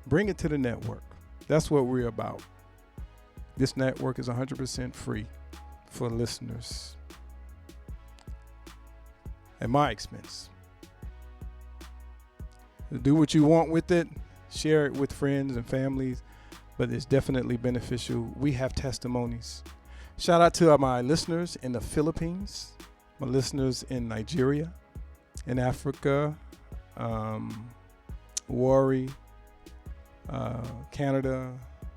bring it to the network. That's what we're about. This network is 100% free for listeners at my expense. Do what you want with it. Share it with friends and families, but it's definitely beneficial. We have testimonies. Shout out to my listeners in the Philippines, my listeners in Nigeria, in Africa, Warri, Canada,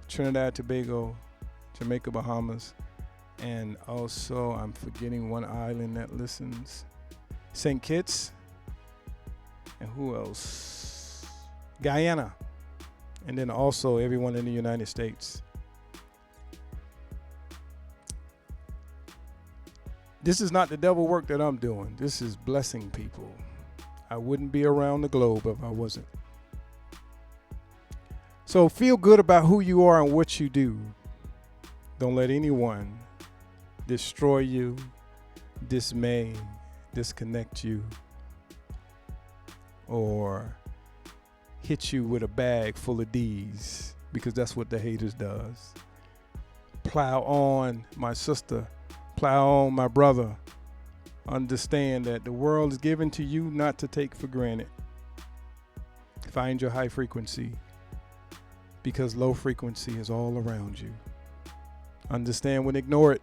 Trinidad, Tobago, Jamaica, Bahamas, and also I'm forgetting one island that listens, St. Kitts, and who else? Guyana, and then also everyone in the United States. This is not the devil work that I'm doing. This is blessing people. I wouldn't be around the globe if I wasn't. So feel good about who you are and what you do. Don't let anyone destroy you, dismay, disconnect you, or hit you with a bag full of D's, because that's what the haters does. Plow on, my sister. Plow on, my brother. Understand that the world is given to you not to take for granted. Find your high frequency, because low frequency is all around you. Understand when ignore it.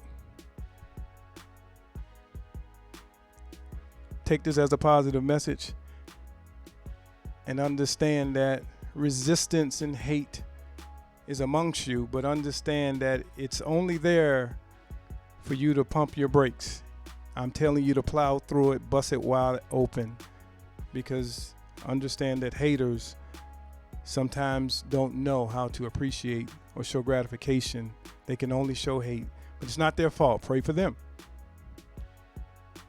Take this as a positive message and understand that resistance and hate is amongst you, but understand that it's only there for you to pump your brakes. I'm telling you to plow through it, bust it wide open, because understand that haters sometimes don't know how to appreciate or show gratification. They can only show hate, but it's not their fault. Pray for them.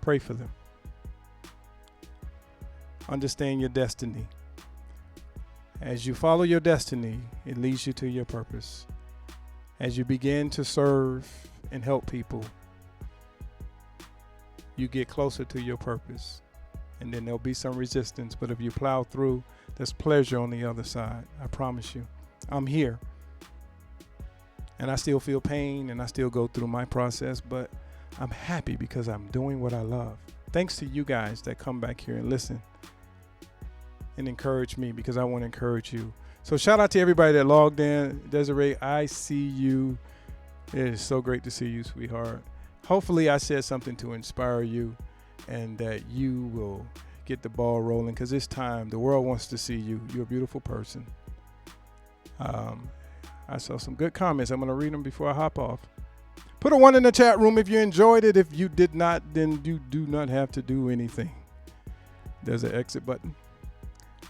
Pray for them. Understand your destiny. As you follow your destiny, it leads you to your purpose. As you begin to serve and help people, you get closer to your purpose. And then there'll be some resistance, but if you plow through, there's pleasure on the other side. I promise you. I'm here. And I still feel pain and I still go through my process, but I'm happy because I'm doing what I love. Thanks to you guys that come back here and listen and encourage me, because I want to encourage you. So shout out to everybody that logged in. Desiree, I see you. It is so great to see you, sweetheart. Hopefully I said something to inspire you and that you will get the ball rolling, because it's time. The world wants to see you. You're a beautiful person. I saw some good comments. I'm going to read them before I hop off. Put a 1 in the chat room if you enjoyed it. If you did not, then you do not have to do anything. There's an exit button.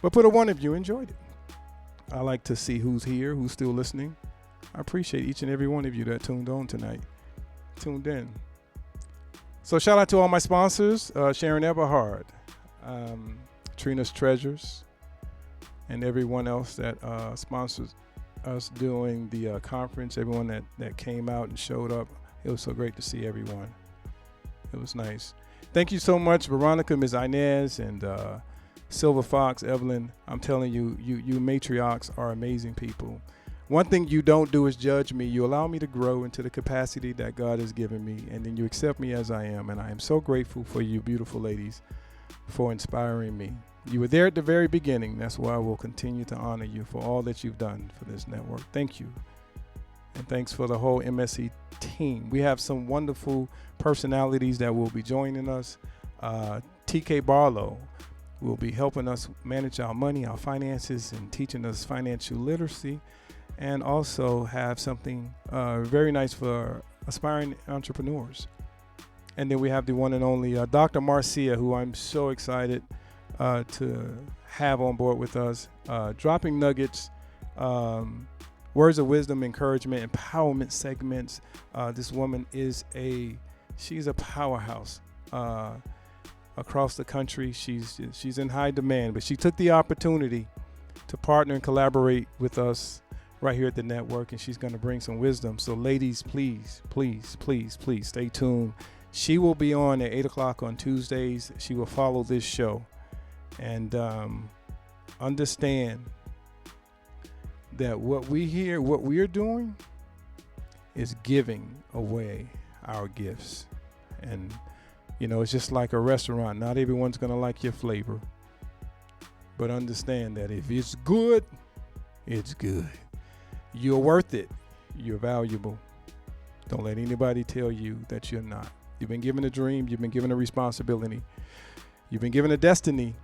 But put a 1 if you enjoyed it. I like to see who's here, who's still listening. I appreciate each and every one of you that tuned on tonight, tuned in. So shout out to all my sponsors, Sharon Everhard, Trina's Treasures, and everyone else that sponsors us during the conference, everyone that came out and showed up. It was so great to see everyone. It was nice. Thank you so much, Veronica, Ms. Inez, and Silver Fox, Evelyn. I'm telling you, you matriarchs are amazing people. One thing you don't do is judge me. You allow me to grow into the capacity that God has given me, and then you accept me as I am. And I am so grateful for you beautiful ladies for inspiring me. You were there at the very beginning. That's why I will continue to honor you for all that you've done for this network. Thank you. And thanks for the whole MSC team. We have some wonderful personalities that will be joining us. TK Barlow will be helping us manage our money, our finances, and teaching us financial literacy. And also have something very nice for aspiring entrepreneurs. And then we have the one and only Dr. Marcia, who I'm so excited to have on board with us, dropping nuggets, words of wisdom, encouragement, empowerment segments. This woman she's a powerhouse across the country. She's in high demand, but she took the opportunity to partner and collaborate with us right here at the network, and she's going to bring some wisdom. So ladies, please, please, please, please stay tuned. She will be on at 8 o'clock on Tuesdays. She will follow this show. And understand that what we're doing is giving away our gifts. And, it's just like a restaurant. Not everyone's going to like your flavor. But understand that if it's good, it's good. You're worth it. You're valuable. Don't let anybody tell you that you're not. You've been given a dream. You've been given a responsibility. You've been given a destiny.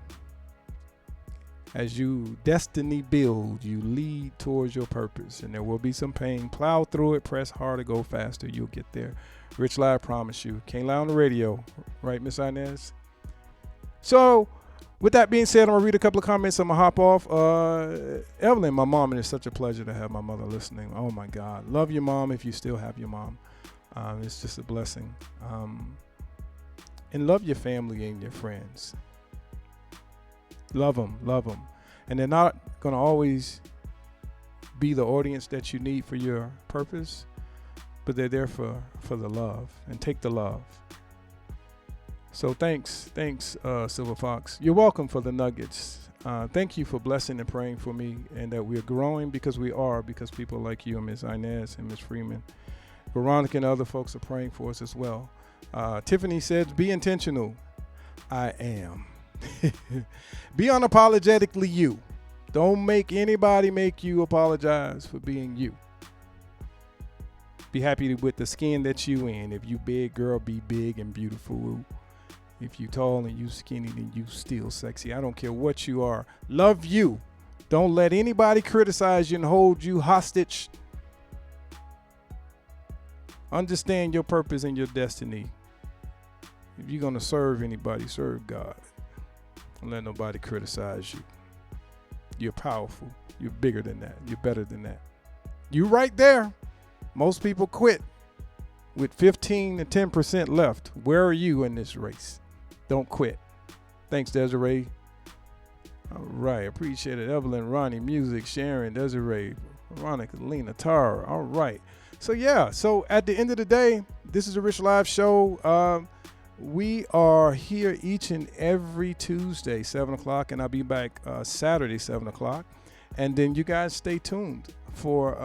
As you destiny build, you lead towards your purpose. And there will be some pain. Plow through it. Press harder. Go faster. You'll get there. Rich Live, promise you. Can't lie on the radio. Right, Miss Inez? So, with that being said, I'm going to read a couple of comments. I'm going to hop off. Evelyn, my mom, and it's such a pleasure to have my mother listening. Oh, my God. Love your mom if you still have your mom. It's just a blessing. And love your family and your friends. Love them. And they're not going to always be the audience that you need for your purpose, but they're there for the love, and take the love. So thanks, Silver Fox. You're welcome for the nuggets. Thank you for blessing and praying for me, and that we're growing because people like you and Ms. Inez and Ms. Freeman. Veronica and other folks are praying for us as well. Tiffany said, be intentional. I am. Be unapologetically you. Don't make anybody make you apologize for being you. Be happy with the skin that you in. If you big, girl, be big and beautiful. If you tall and you skinny, then you still sexy. I don't care what you are. Love you. Don't let anybody criticize you and hold you hostage. Understand your purpose and your destiny. If you're going to serve anybody, serve God. Don't let nobody criticize you. You're powerful. You're bigger than that. You're better than that. You right there. Most people quit with 15 to 10% left. Where are you in this race? Don't quit. Thanks, Desiree. All right. Appreciate it. Evelyn, Ronnie, Music, Sharon, Desiree, Veronica, Lena, Tara. All right. So at the end of the day, this is a Rich Live show. We are here each and every Tuesday, 7 o'clock, and I'll be back Saturday, 7 o'clock. And then you guys stay tuned for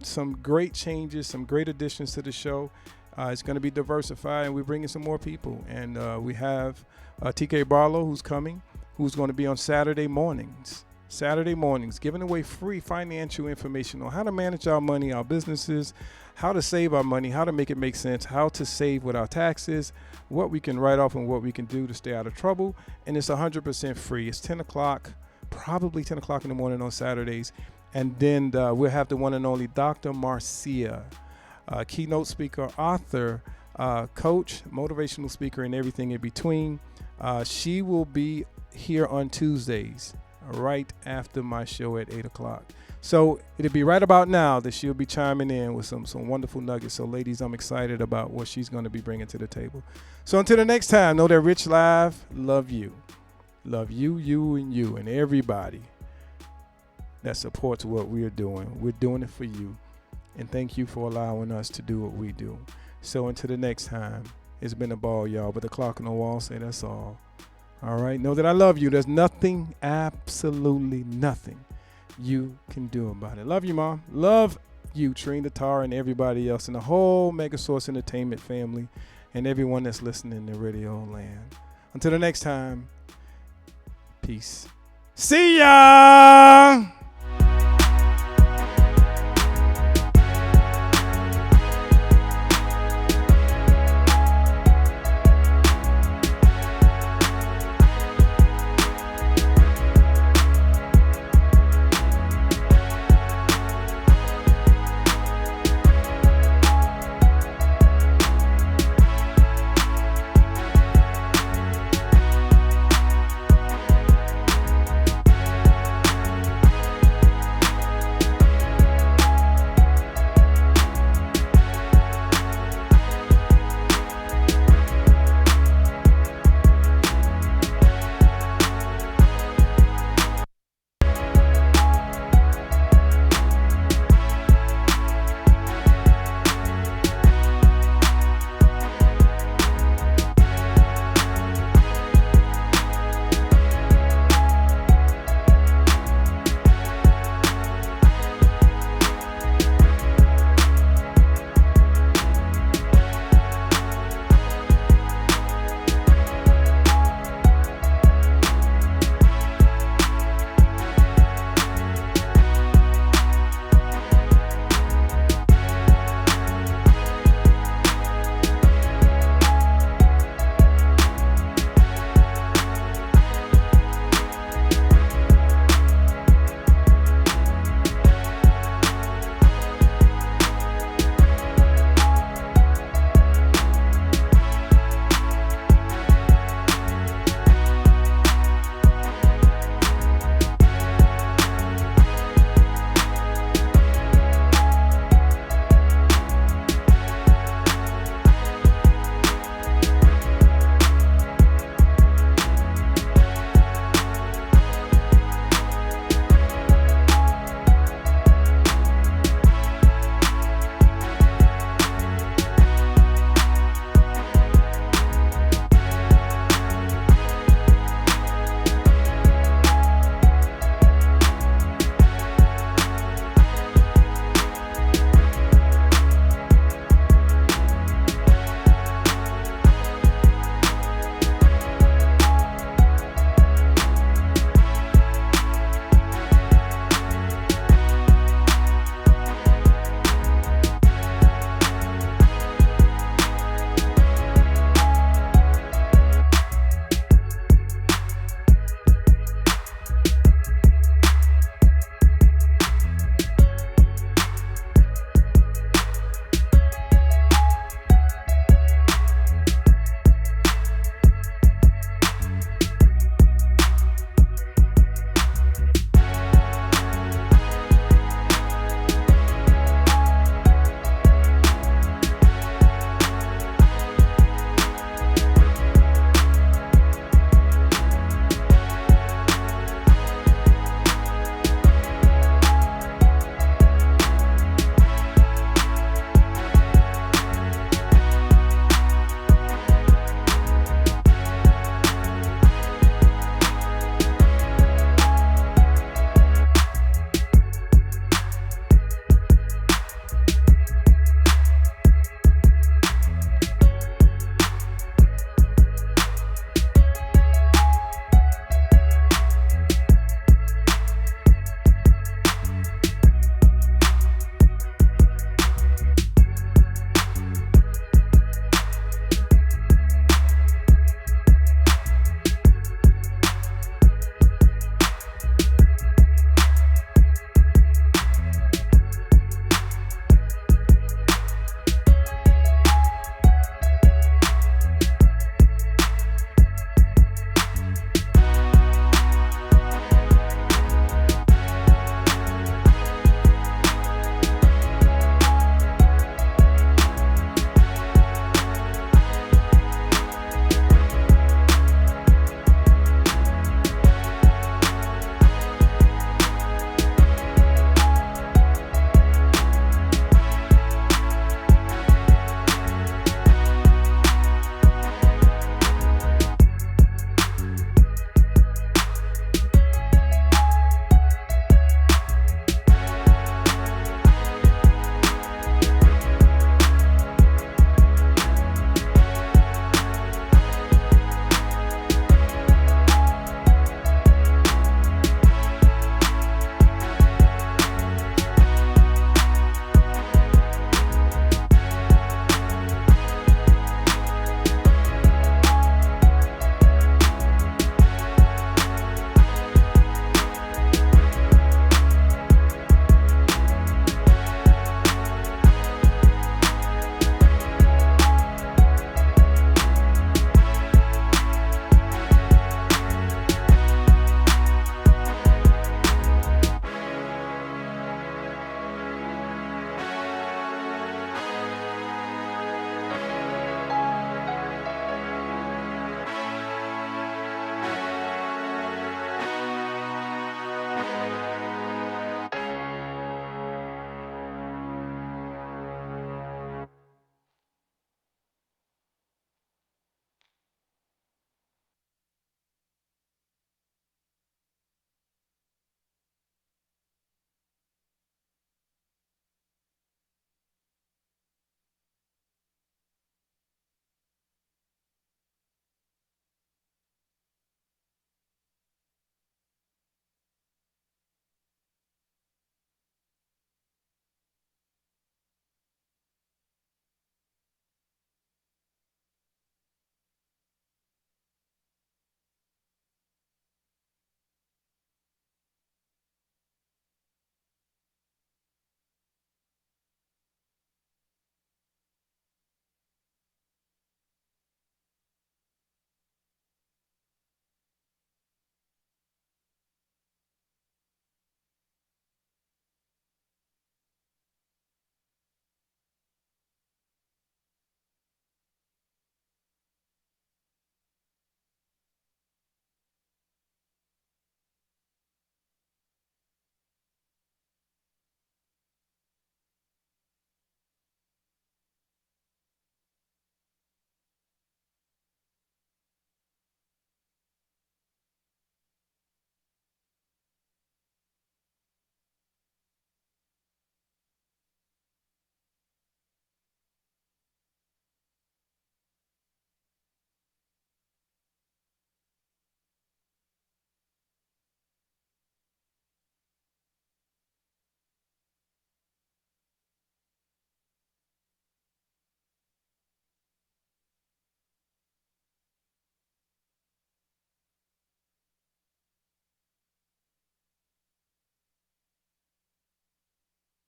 some great changes, some great additions to the show. It's going to be diversified, and we're bringing some more people. And we have TK Barlow, who's coming, who's going to be on Saturday mornings, giving away free financial information on how to manage our money, our businesses, how to save our money, how to make it make sense, how to save with our taxes, what we can write off and what we can do to stay out of trouble. And it's 100% free. It's 10 o'clock, probably 10 o'clock in the morning on Saturdays. And then we'll have the one and only Dr. Marcia, keynote speaker, author, coach, motivational speaker, and everything in between. She will be here on Tuesdays, right after my show at 8 o'clock. So it'll be right about now that she'll be chiming in with some wonderful nuggets. So ladies, I'm excited about what she's going to be bringing to the table. So until the next time, know that Rich Live love you. Love you, and everybody that supports what we're doing. We're doing it for you. And thank you for allowing us to do what we do. So until the next time, it's been a ball, y'all. But the clock on the wall say that's all. All right? Know that I love you. There's nothing, absolutely nothing you can do about it. Love you, Mom. Love you, Trina, Tara, and everybody else in the whole Megasource Entertainment family and everyone that's listening to Radio Land. Until the next time, peace. See ya!